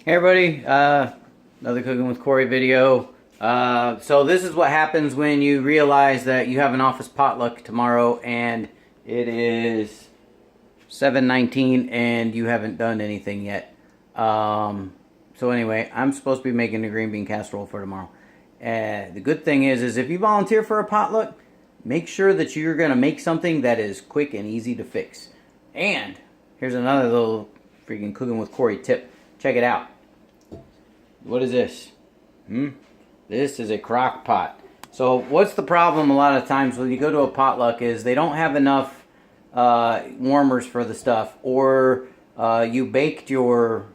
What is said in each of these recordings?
Hey everybody, another Cooking with Cory video. So this is what happens when you realize that you have an office potluck tomorrow and it is 7:19 and you haven't done anything yet. So anyway, I'm supposed to be making a green bean casserole for tomorrow. The good thing is if you volunteer for a potluck, make sure that you're going to make something that is quick and easy to fix. And here's another little freaking Cooking with Cory tip. Check it out. What is this? This is a crock pot. So what's the problem a lot of times when you go to a potluck is they don't have enough warmers for the stuff, or you baked your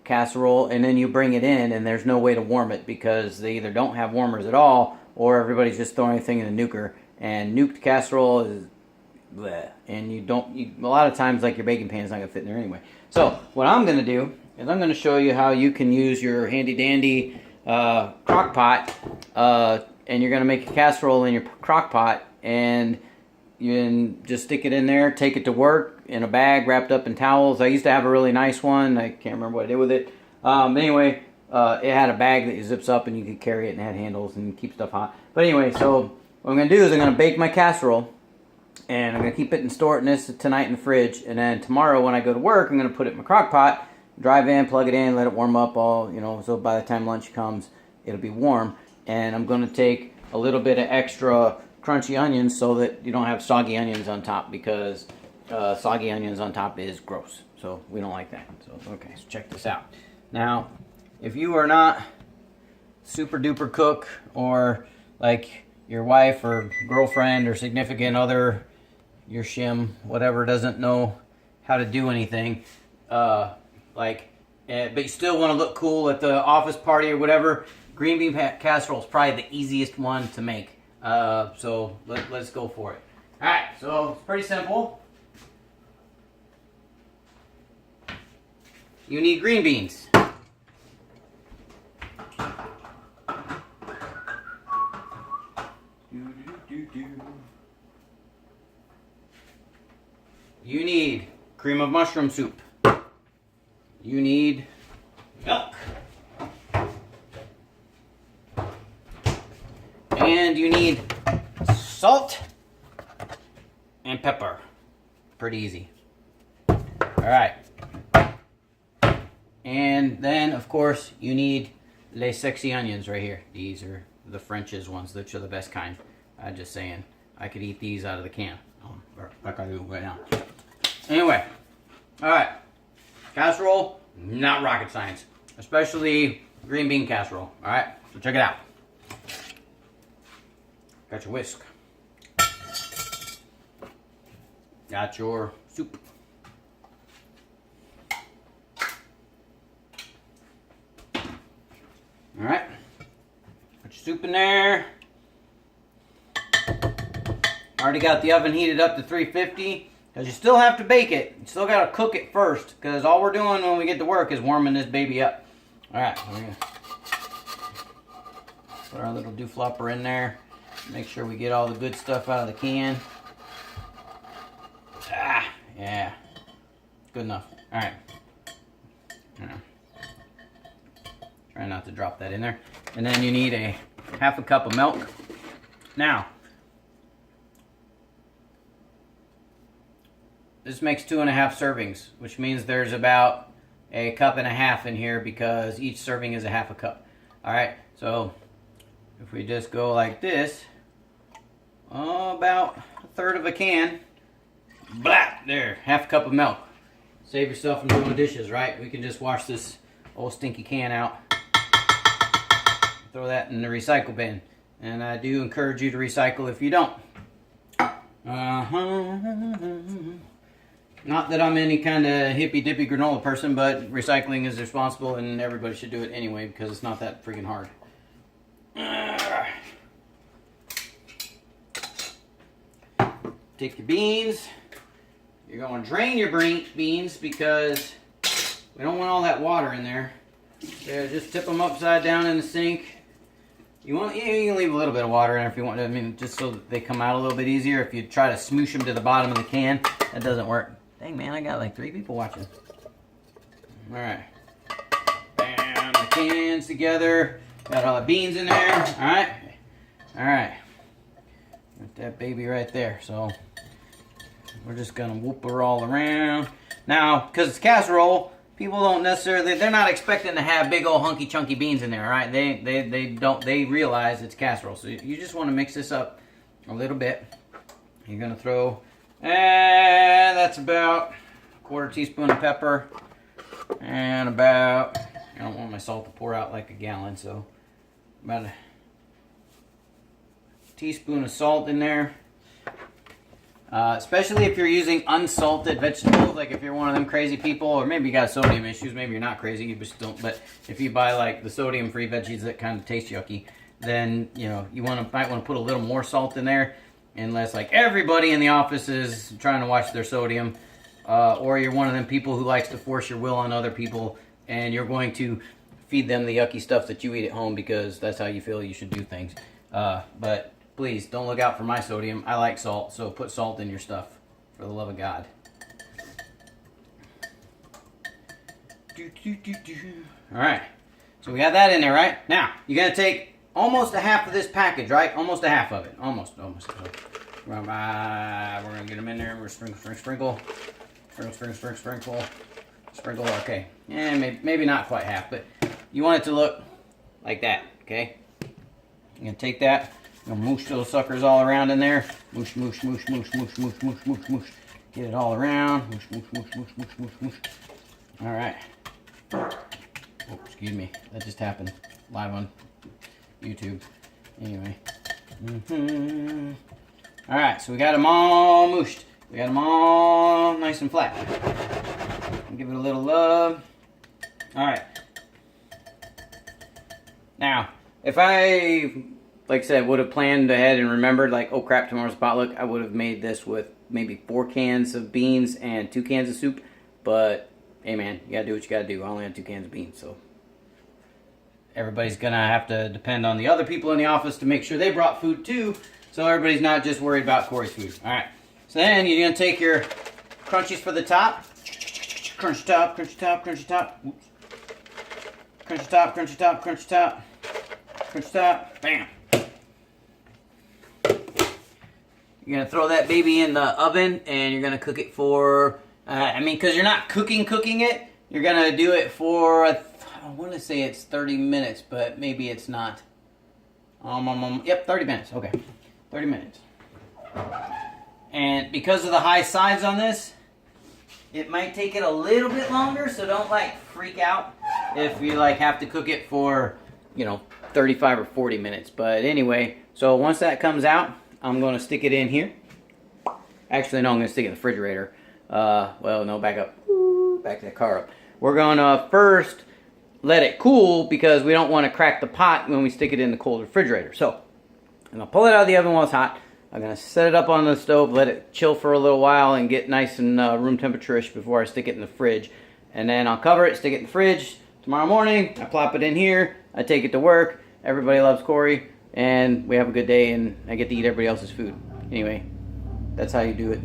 casserole and then you bring it in and there's no way to warm it because they either don't have warmers at all or everybody's just throwing anything in a nuker, and nuked casserole is bleh, and a lot of times like your baking pan is not going to fit in there anyway. So what I'm going to do is I'm going to show you how you can use your handy dandy crock pot, and you're going to make a casserole in your crock pot, and you can just stick it in there, take it to work in a bag wrapped up in towels. I used to have a really nice one. I can't remember what I did with it. Anyway, it had a bag that zips up and you could carry it and had handles and keep stuff hot. But anyway, so what I'm going to do is I'm going to bake my casserole, and I'm going to keep it and store it in this tonight in the fridge, and then tomorrow when I go to work I'm going to put it in my crock pot, drive in, plug it in, let it warm up all, so by the time lunch comes it'll be warm. And I'm going to take a little bit of extra crunchy onions so that you don't have soggy onions on top, because soggy onions on top is gross, so we don't like that. So okay, so check this out. Now if you are not super duper cook, or like your wife or girlfriend or significant other, your shim, whatever, doesn't know how to do anything, but you still want to look cool at the office party or whatever, green bean casserole is probably the easiest one to make. So let's go for it. Alright, so it's pretty simple. You need green beans. You need cream of mushroom soup. You need milk. And you need salt and pepper. Pretty easy. Alright. And then, of course, you need les sexy onions right here. These are the French's ones, which are the best kind. I'm just saying, I could eat these out of the can. Like I do right now. Anyway, alright. Casserole, not rocket science. Especially green bean casserole. Alright, so check it out. Got your whisk. Got your soup. Alright. Put your soup in there. Already got the oven heated up to 350. Because you still have to bake it. You still got to cook it first. Because all we're doing when we get to work is warming this baby up. Alright, we're going to put our little dooflopper in there. Make sure we get all the good stuff out of the can. Yeah. Good enough. Alright. Try not to drop that in there. And then you need a half a cup of milk. Now, this makes 2.5 servings, which means there's about a cup and a half in here because each serving is a half a cup. Alright, so if we just go like this, about a third of a can, blah, there, half a cup of milk. Save yourself from doing dishes, right? We can just wash this old stinky can out, throw that in the recycle bin. And I do encourage you to recycle if you don't. Not that I'm any kind of hippy-dippy granola person, but recycling is responsible and everybody should do it anyway because it's not that freaking hard. Take your beans. You're going to drain your beans because we don't want all that water in there. So just tip them upside down in the sink. You can leave a little bit of water in there if you want to. I mean, just so that they come out a little bit easier. If you try to smoosh them to the bottom of the can, that doesn't work. Dang, man, I got like 3 people watching. All right. Combine my cans together. Got all the beans in there. All right. All right. Got that baby right there. So we're just gonna whoop her all around. Now, because it's casserole, people don't necessarily, they're not expecting to have big old hunky chunky beans in there, all right? They realize it's casserole. So you just want to mix this up a little bit. You're gonna throw, and that's about a quarter teaspoon of pepper, and about, I don't want my salt to pour out like a gallon, so about a teaspoon of salt in there. Especially if you're using unsalted vegetables, like if you're one of them crazy people, or maybe you got sodium issues, maybe you're not crazy, you just don't, but if you buy like the sodium-free veggies that kind of taste yucky, then, you know, you might want to put a little more salt in there, unless like everybody in the office is trying to watch their sodium, or you're one of them people who likes to force your will on other people, and you're going to feed them the yucky stuff that you eat at home because that's how you feel you should do things. But please, don't look out for my sodium. I like salt, so put salt in your stuff, for the love of God. Alright, so we got that in there, right? Now, you're going to take almost a half of this package, right? Almost a half of it. Almost. We're going to get them in there. We're sprinkle. Sprinkle, okay. And maybe not quite half, but you want it to look like that, okay? You're going to take that. You're gonna moosh those suckers all around in there. Moosh, moosh, moosh, moosh, moosh, moosh, moosh, moosh, moosh. Get it all around. Moosh, moosh, moosh, moosh, moosh, moosh, moosh. All right. Oh, excuse me. That just happened live on YouTube. Anyway. All right, so we got them all mooshed. We got them all nice and flat. Give it a little love. All right. Now, if I, like I said, would have planned ahead and remembered, like, oh crap, tomorrow's potluck, I would have made this with maybe 4 cans of beans and 2 cans of soup. But, hey man, you gotta do what you gotta do. I only had 2 cans of beans, so everybody's gonna have to depend on the other people in the office to make sure they brought food too, so everybody's not just worried about Cory's food. Alright, so then you're gonna take your crunchies for the top. Crunchy top, crunchy top, crunchy top. Oops. Crunchy top, crunchy top, crunchy top. Crunchy top, bam. You're going to throw that baby in the oven and you're going to cook it for, because you're not cooking it, you're going to do it for, I want to say it's 30 minutes, but maybe it's not. Yep, 30 minutes, okay. 30 minutes. And because of the high sides on this, it might take it a little bit longer, so don't like freak out if you like have to cook it for, 35 or 40 minutes. But anyway, so once that comes out, I'm going to stick it in here. Actually, no, I'm going to stick it in the refrigerator. Well, no, back up. Back that car up. We're going to first let it cool because we don't want to crack the pot when we stick it in the cold refrigerator. So, I'm going to pull it out of the oven while it's hot. I'm going to set it up on the stove, let it chill for a little while and get nice and room temperature-ish before I stick it in the fridge. And then I'll cover it, stick it in the fridge. Tomorrow morning, I plop it in here. I take it to work. Everybody loves Cory. And we have a good day, and I get to eat everybody else's food. Anyway, that's how you do it.